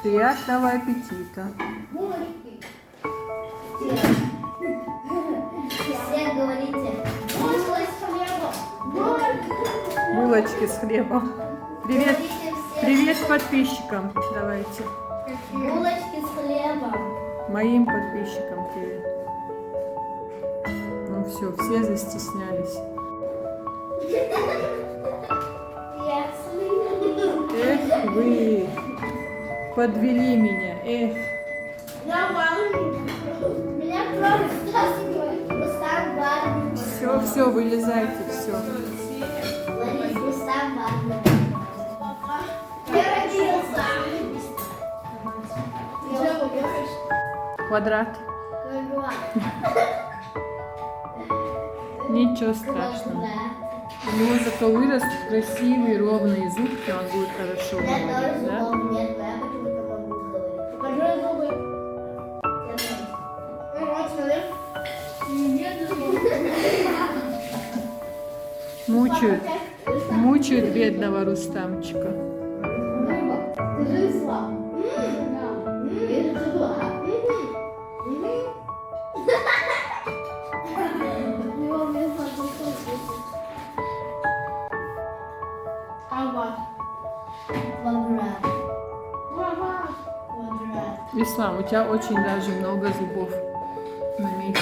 Приятного аппетита. Булочки. Все говорите. Булочки с хлебом. Булочки с хлебом. Привет, Говорите все. привет подписчикам. Давайте. Булочки с хлебом. Моим подписчикам привет. Ну все застеснялись. Эх вы, подвели меня. Эх, Меня просто Рустам Барни. все, вылезайте, все. Ларис, Рустам Барни. Я родился. Квадрат. Ничего страшного. У него зато вырос красивые ровные зубки, он будет хорошо Я тоже говорить, да? зубов нет, но я почему-то могу говорить. Покажи зубы. Мучают бедного Рустамчика. Квадрат. Ислам, у тебя очень даже много зубов на месте.